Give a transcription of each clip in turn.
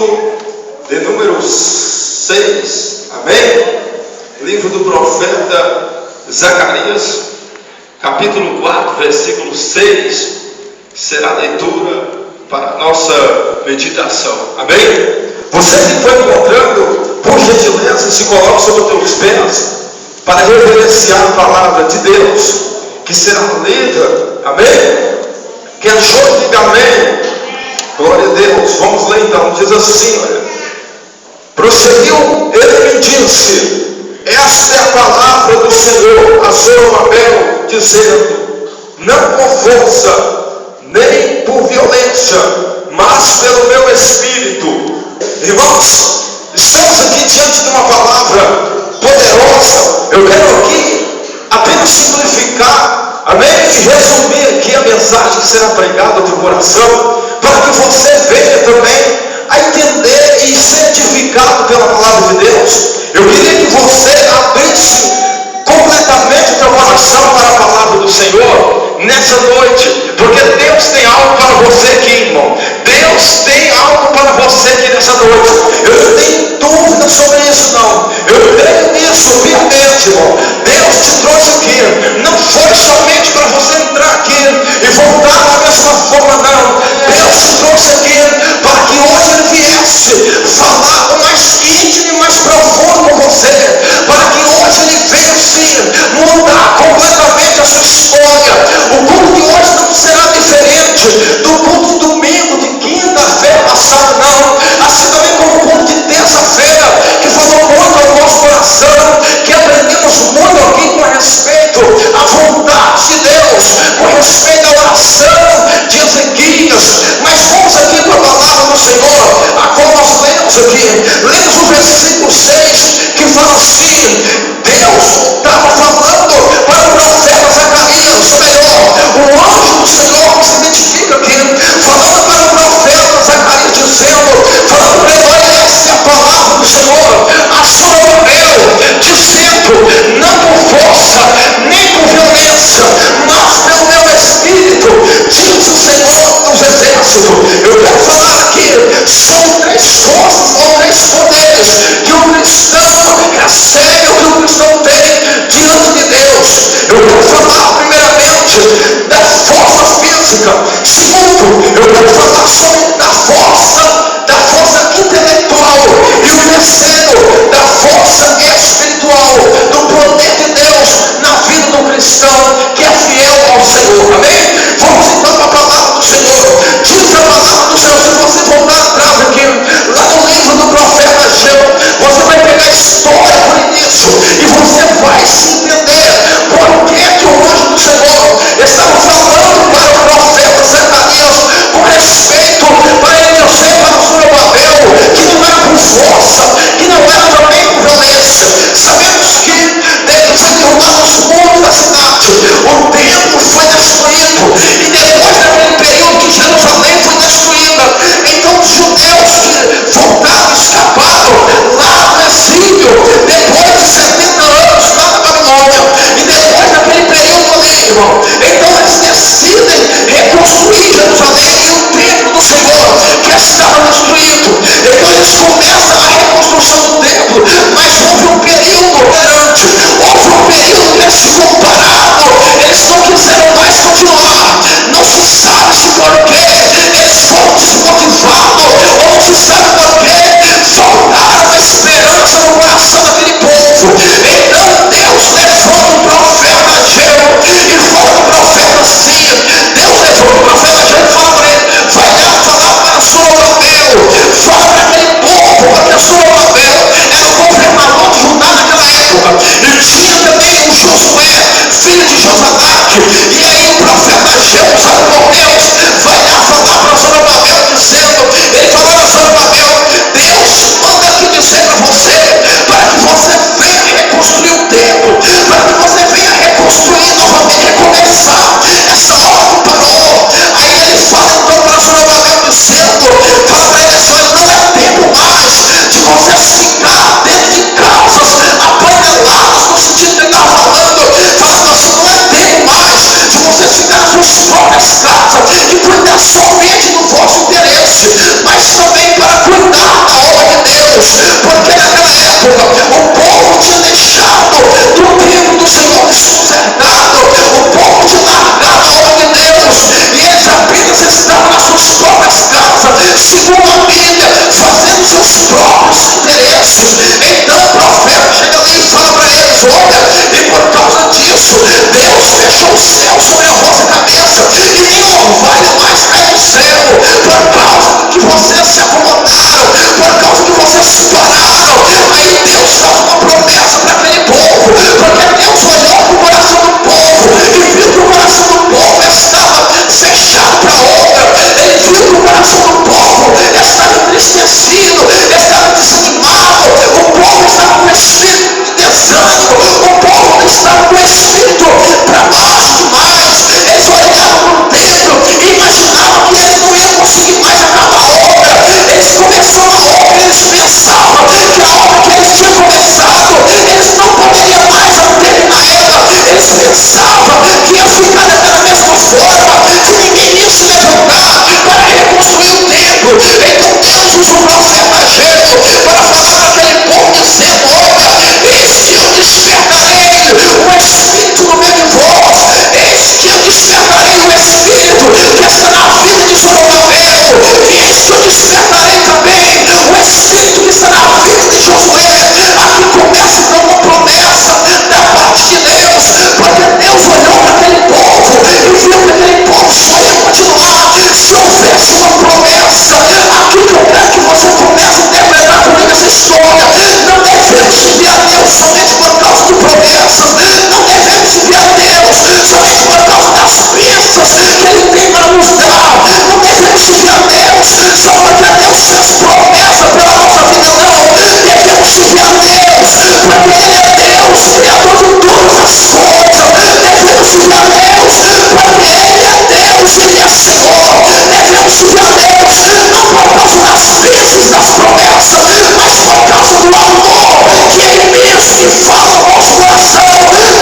capítulo de número 6, amém? Livro do profeta Zacarias, capítulo 4, versículo 6, será a leitura para a nossa meditação, amém? Você que foi encontrando, por gentileza, se coloque sobre os teus pés, para reverenciar a palavra de Deus, que será lida, amém? Quem achou, diga amém. Glória a Deus. Vamos ler então. Diz assim, olha. Prosseguiu, ele me disse: esta é a palavra do Senhor a Zorobabel, dizendo: não por força, nem por violência, mas pelo meu espírito. Irmãos, estamos aqui diante de uma palavra poderosa. Eu quero aqui apenas simplificar, amém? E resumir aqui a mensagem que será pregada ao teu coração, para que você venha também a entender e ser edificado pela palavra de Deus. Eu queria que você abrisse completamente o teu coração para a palavra do Senhor nessa noite, porque Deus tem algo para você aqui, irmão. Deus tem algo para você aqui nessa noite. Eu não tenho dúvida sobre isso, não. Eu creio nisso, firmemente, irmão. Deus te trouxe aqui, não foi somente para você entrar aqui e voltar da mesma forma, não. Deus te trouxe aqui para que hoje Ele viesse falar o mais íntimo e mais profundo com você, para que hoje Ele viesse mudar completamente a sua história. O culto de hoje não será diferente do culto de domingo, de quinta-feira passada, não. Assim também como o culto de terça-feira, que falou muito ao nosso coração, que aprendemos muito aqui com respeito à vontade de Deus, com respeito à oração de Ezequias. Mas vamos aqui com a palavra do Senhor, a qual nós lemos aqui. Lemos o versículo 6, que fala assim: Deus estava falando para o profeta Zacarias, ou melhor, o anjo do Senhor que se identifica aqui, falando para o profeta Zacarias, dizendo, falando para ele: olha, essa é a palavra do Senhor a Zorobabel, dizendo: não por força, nem por violência, mas pelo meu espírito, diz o Senhor dos exércitos. Eu quero falar aqui sobre três forças ou três poderes que o cristão, que a sério que o cristão tem diante de Deus. Eu quero falar primeiramente da força física. Segundo, eu quero falar sobre da força intelectual. E o terceiro, da força espiritual, do poder de Deus na vida do cristão que é fiel ao Senhor. Amém? Vamos então para a palavra do Senhor. Diz a palavra do Senhor. Se você voltar atrás aqui, lá no livro do profeta Ageu, você vai pegar a história por início e você vai se entender por que o anjo do Senhor estava falando para o profeta Zacarias com respeito para ele dizer para Zorobabel que não era por força, que não era também por violência. Sabemos que depois de derrubar os muros da cidade, o templo foi destruído, e depois daquele período que Jerusalém foi destruída, então os judeus que voltaram, escaparam lá no exílio, depois de 70 anos lá na Babilônia, e depois daquele período ali, irmão, então eles decidem reconstruir Jerusalém e o templo do Senhor que estava destruído. Então eles começam a reconstrução do templo, mas houve um período grande, houve um período que eles ficam parados, eles não quiseram mais continuar. Não se sabe se por quê eles foram desmotivados, ou não se sabe por quê faltaram a esperança no coração daquele povo. Então Deus levou o profeta Ageu e fala para o profeta assim. Deus levou o profeta Ageu e fala para ele: vai lá falar para Zorobabel, fala para aquele povo, porque Zorobabel era o governador de Judá naquela época, e tinha também o Josué, filho de Josadaque. E aí o profeta Ageu, usado por Deus, vai lá falar para Zorobabel, dizendo, ele falou a Zorobabel: Deus manda aqui dizer para você, para que você venha reconstruir o templo, para que você venha reconstruir novamente, recomeçar essa obra que parou. Aí ele fala então para Zorobabel, dizendo, fala para ele assim: não é tempo mais de vocês ficar dentro de casas apaneladas, no sentido que ele está falando assim: não é tempo mais de vocês ficar nas suas próprias casas e cuidar somente do vosso interesse, mas também para cuidar segundo a Bíblia, fazendo seus próprios interesses. Então o profeta chega ali e fala para eles: olha, e por causa disso, Deus fechou o céu sobre a vossa cabeça, e nem orvalho mais cai do céu, por causa que vocês se acomodaram, por causa que vocês pararam. Aí Deus faz uma promessa para aquele povo, porque Deus olhou para o coração do povo e viu que o coração do povo estava fechado para a obra. Ele viu que o coração do povo estava entristecido, estava desanimado, o povo estava com o espírito de desânimo, o povo estava com o espírito para baixo demais. Eles olhavam por dentro e imaginavam que eles não iam conseguir mais acabar a obra. Eles começaram a obra, eles pensavam que a obra que eles tinham começado, eles não poderiam mais terminar ela. Eles pensavam que ia ficar daquela mesma forma, que ninguém ia se levantar para reconstruir o templo. Então Deus usa o profeta Ageu para falar para aquele povo, dizendo: olha, eis que eu despertarei o espírito no meio de vós, eis que eu despertarei o espírito que está na vida de Zorobabel, e eis que eu despertarei também o espírito que está na vida de Josué. Aqui começa então uma promessa da parte de Deus, porque Deus olhou para aquele povo e viu que aquele povo só ia continuar se houvesse uma promessa. Aqui que eu quero que você comece a interpretar comigo essa história. Não devemos servir a Deus somente por causa de promessas, não devemos servir a Deus somente por causa das bênçãos que Ele tem para nos dar, não devemos servir a Deus só porque Deus fez promessa pela nossa vida, não. Devemos servir a Deus porque Ele é Deus, Criador de todas as coisas. Devemos servir a Deus porque Ele é Deus, Ele é Senhor. Devemos servir a Deus não por causa das bênçãos, das promessas, mas por causa do amor que é imenso e fala ao nosso coração.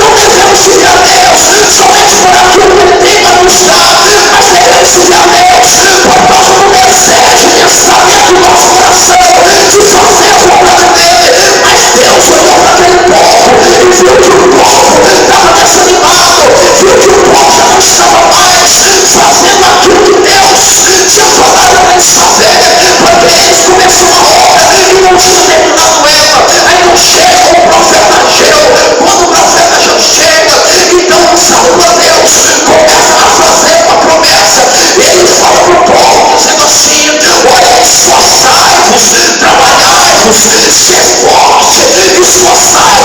Não devemos servir a Deus somente por aquilo que Ele tem para nos dar, mas devemos servir a Deus por causa do desejo que está dentro do nosso coração de fazer a vontade dEle. Mas Deus olhou para aquele povo e viu que o povo estava desanimado, viu que o povo já não estava mais fazendo aquilo que Deus tinha falado para eles fazer, porque eles começaram a obra e não tinham terminado ela. Aí não chega o profeta Ageu. Quando o profeta Ageu chega, então salva Deus, começa a fazer uma promessa, e ele fala para o povo dizendo assim: olha, esforçai-vos, trabalhai-vos, ser forte, esforçai-vos,